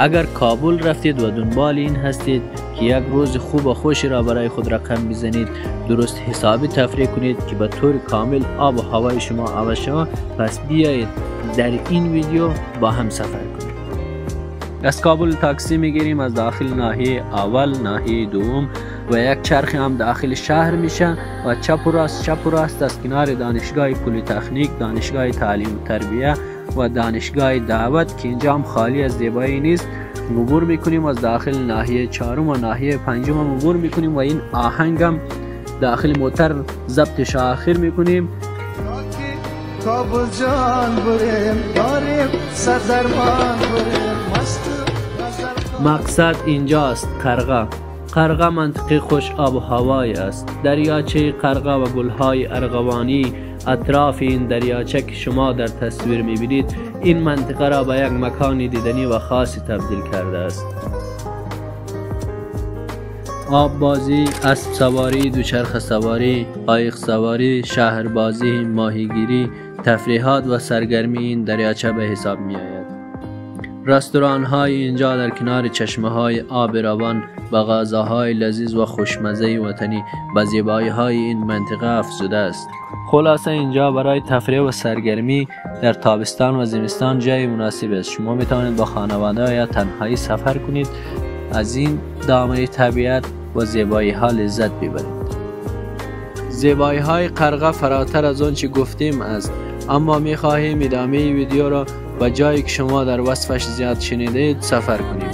اگر کابل رفتید و دنبال این هستید که یک روز خوب و خوشی را برای خود رقم بزنید، درست حسابی تفریح کنید که به طور کامل آب و هوای شما عوض شود، پس بیایید در این ویدیو با هم سفر کنیم. از کابل تاکسی میگیریم از داخل ناحیه اول، ناحیه دوم و یک چرخ هم داخل شهر میشه و چپ و راست از کنار دانشگاه پلی‌تکنیک، دانشگاه تعلیم و تربیه و دانشگاه دعوت که اینجا هم خالی از زیبایی نیست عبور میکنیم. از داخل ناحیه چهارم و ناحیه پنجم هم عبور میکنیم و این آهنگ هم داخل موتر ضبطش آخر میکنیم. کابل جان بریم داریم سرزرمان بریم. مقصد اینجاست قرغه. قرغه منطقه خوش آب و هوایی است. دریاچه قرغه و گلهای ارغوانی اطراف این دریاچه که شما در تصویر میبینید این منطقه را به یک مکان دیدنی و خاصی تبدیل کرده است. آب بازی، اسب سواری، دوچرخه سواری، قایق سواری، شهر بازی، ماهیگیری، تفریحات و سرگرمی این دریاچه به حساب می آید. رستوران های اینجا در کنار چشمه های آب روان با غذاهای لذیذ و خوشمزه وطنی به زیبایی های این منطقه افزوده است. خلاصه اینجا برای تفریح و سرگرمی در تابستان و زمستان جای مناسب است. شما می توانید با خانواده یا تنهایی سفر کنید، از این دامنه طبیعت و زیبایی ها لذت ببرید. زیبایی های قرغه فراتر از آنچه گفتیم است، اما می خواهیم ادامه ویدیو را و جایی که شما در وصفش زیاد شنیدید سفر کنیم.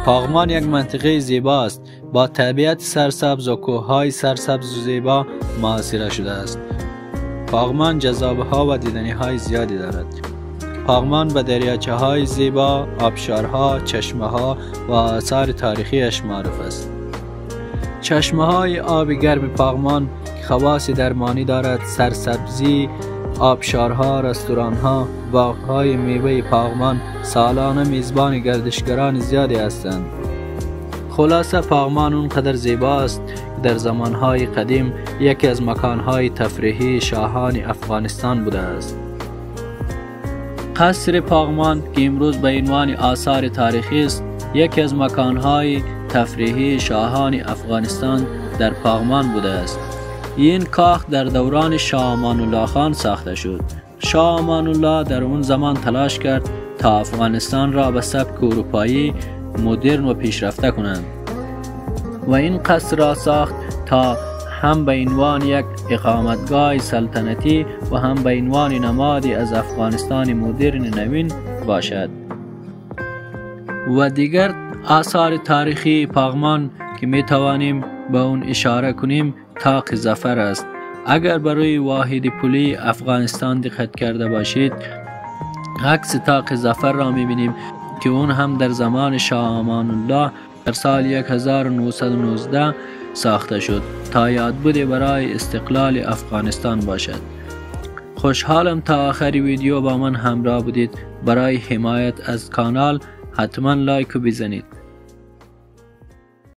پاغمان یک منطقه زیبا است با طبیعت سرسبز و کوههای سرسبز و زیبا محاصره شده است. پاغمان جذابه و دیدنی های زیادی دارد. پاغمان به دریاچه های زیبا، آبشارها، چشمه ها و آثار تاریخی اش معروف است. چشمه های آب گرم پاغمان خواص درمانی دارد. سرسبزی، آبشارها، رستورانها، باغهای میوه پاغمان سالانه میزبان گردشگران زیادی هستند. خلاصه پاغمان اونقدر زیبا است که در زمانهای قدیم یکی از مکانهای تفریحی شاهان افغانستان بوده است. قصر پاغمان که امروز به عنوان آثار تاریخی است، یکی از مکانهای تفریحی شاهان افغانستان در پاغمان بوده است. این کاخ در دوران شاه امان الله خان ساخته شد. شاه امان الله در اون زمان تلاش کرد تا افغانستان را به سبک اروپایی مدرن و پیشرفته کنند و این قصر را ساخت تا هم به عنوان یک اقامتگاه سلطنتی و هم به عنوان نمادی از افغانستان مدرن نوین باشد. و دیگر آثار تاریخی پاغمان که می توانیم به اون اشاره کنیم طاق ظفر است. اگر برای واحد پلی افغانستان دقت کرده باشید، عکس طاق ظفر را می بینیم که اون هم در زمان شاه امان الله در سال 1919 ساخته شد تا یادبود برای استقلال افغانستان باشد. خوشحالم تا آخر ویدیو با من همراه بودید. برای حمایت از کانال حتما لایک بزنید.